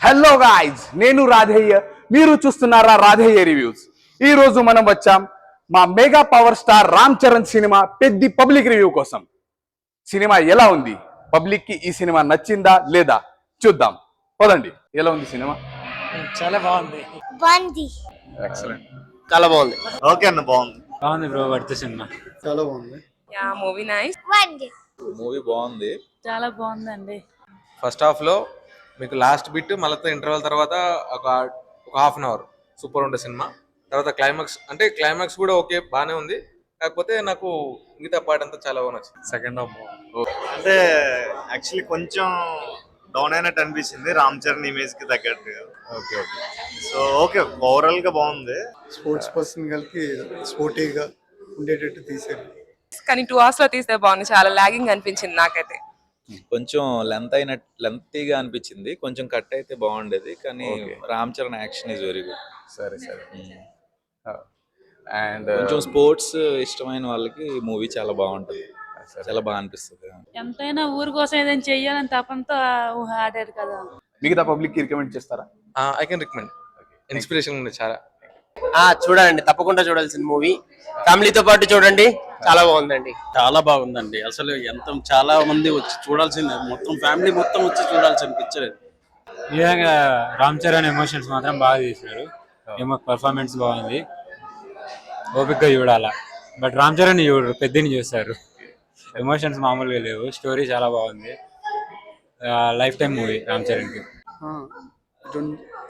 Hello guys, నేను రాధేయ్య. మీరు చూస్తున్నారా రాధేయ్య రివ్యూస్. ఈ రోజు మనం వచ్చాం మా mega power star Ram Charan cinema Peddi public review కోసం. సినిమా ఎలా ఉంది, పబ్లిక్ కి ఈ సినిమా నచ్చిందా లేదా చూద్దాం. పదండి. ఎలా ఉంది సినిమా? చాలా బాగుంది. ఎక్సలెంట్. చాలా బాగుంది. ఓకే అన్న, బాగుంది. బాగుంది బ్రో. వర్త్ సినిమా చాలా బాగుంది. Yeah movie nice. మూవీ బాగుంది. చాలా బాగుందండి. ఫస్ట్ హాఫ్ లో మీకు లాస్ట్ బిట్ మళ్ళీ ఇంటర్వెల్ తర్వాత ఒక హాఫ్ అన్ అవర్ సూపర్ ఉండే సినిమా. తర్వాత క్లైమాక్స్ కూడా ఓకే బాగానే ఉంది. కాకపోతే నాకు మిగతా పార్ట్ అంతా చాలా బాగా నచ్చింది. సెకండ్ హాఫ్ అంటే యాక్చువల్లీ కొంచెం డౌన్ అయినట్టు అనిపించింది రామ్ చరణ్ ఇమేజ్ కి తగ్గట్టు. ఓకే. సో ఓకే, ఓవరాల్ గా బాగుంది. స్పోర్ట్స్ పర్సన్ కి స్పోర్టీగా ఉండేటట్టు తీసారు. కానీ 2 hours లో తీస్తే బాగుంది. చాలా లాగింగ్ అనిపించింది నాకైతే. కొంచెం లెంతీగా అనిపించింది. కొంచెం కట్ అయితే బాగుండేది. కానీ Ram Charan action is very good. సరే. అండ్ కొంచెం స్పోర్ట్స్ ఇష్టమైన వాళ్ళకి మూవీ చాలా బాగుంటుంది. చాలా బాగా అనిపిస్తుంది. ఎంతైనా ఊరి కోసం ఏదైనా చెయ్యాలని తపంతో ఆడారు కదా. మిగతా పబ్లిక్ కి రికమెండ్ చేస్తారా? I can recommend. ఇన్స్పిరేషన్ ఉంది చాలా. చూడండి, తప్పకుండా చూడాల్సిన మూవీ. ఫ్యామిలీతో పాటు చూడండి, చాలా బాగుందండి. చాలా బాగుందండి. అసలు చాలా మంది వచ్చి చూడాల్సింది, మొత్తం ఫ్యామిలీ మొత్తం వచ్చి చూడాల్సిన పిక్చర్. ఈ విధంగా రామ్ చరణ్ ఎమోషన్స్ మాత్రం బాగా తీసినారు. పర్ఫార్మెన్స్ బాగుంది. ఓపిక్గా చూడాలా. బట్ రామ్ చరణ్ చూడరు, పెద్దని చూస్తారు. ఎమోషన్స్ మామూలుగా లేవు. స్టోరీ చాలా బాగుంది. లైఫ్ టైం మూవీ రామ్ చరణ్కి.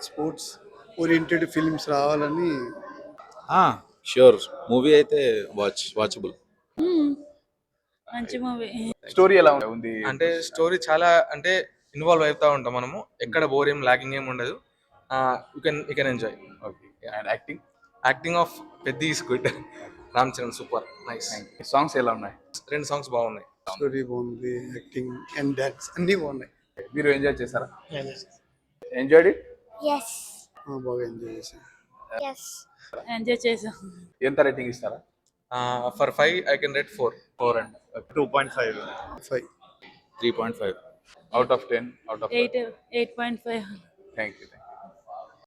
స్పోర్ట్స్ ఓరియంటెడ్ ఫిల్మ్స్ రావాలని. షూర్, మూవీ అయితే వాచబుల్. మంచి మూవీ. స్టోరీ ఎలా ఉంది? అంటే స్టోరీ చాలా ఇన్వాల్వ్ అవుతా ఉంటాం మనము. ఎక్కడ బోర్ ఏం లాగింగ్ ఏం ఉండదు. You can enjoy. And acting of Peddi is good. Ram Charan super nice. Songs ఎలా ఉన్నాయి? 2 songs బాగున్నాయి. స్టోరీ బాగుంది, యాక్టింగ్ అండ్ డాన్స్ అన్ని బాగున్నాయి. మీరు ఎంజాయ్ చేశారా? Enjoyed it? బాగా ఎంజాయ్ చేశాను. ఎంజాయ్ చేసాం. ఎంత రేటింగ్ ఇస్తారా? For 5 I can rate 4. 2.5. 3.5 out of 10. 8.5. Thank you.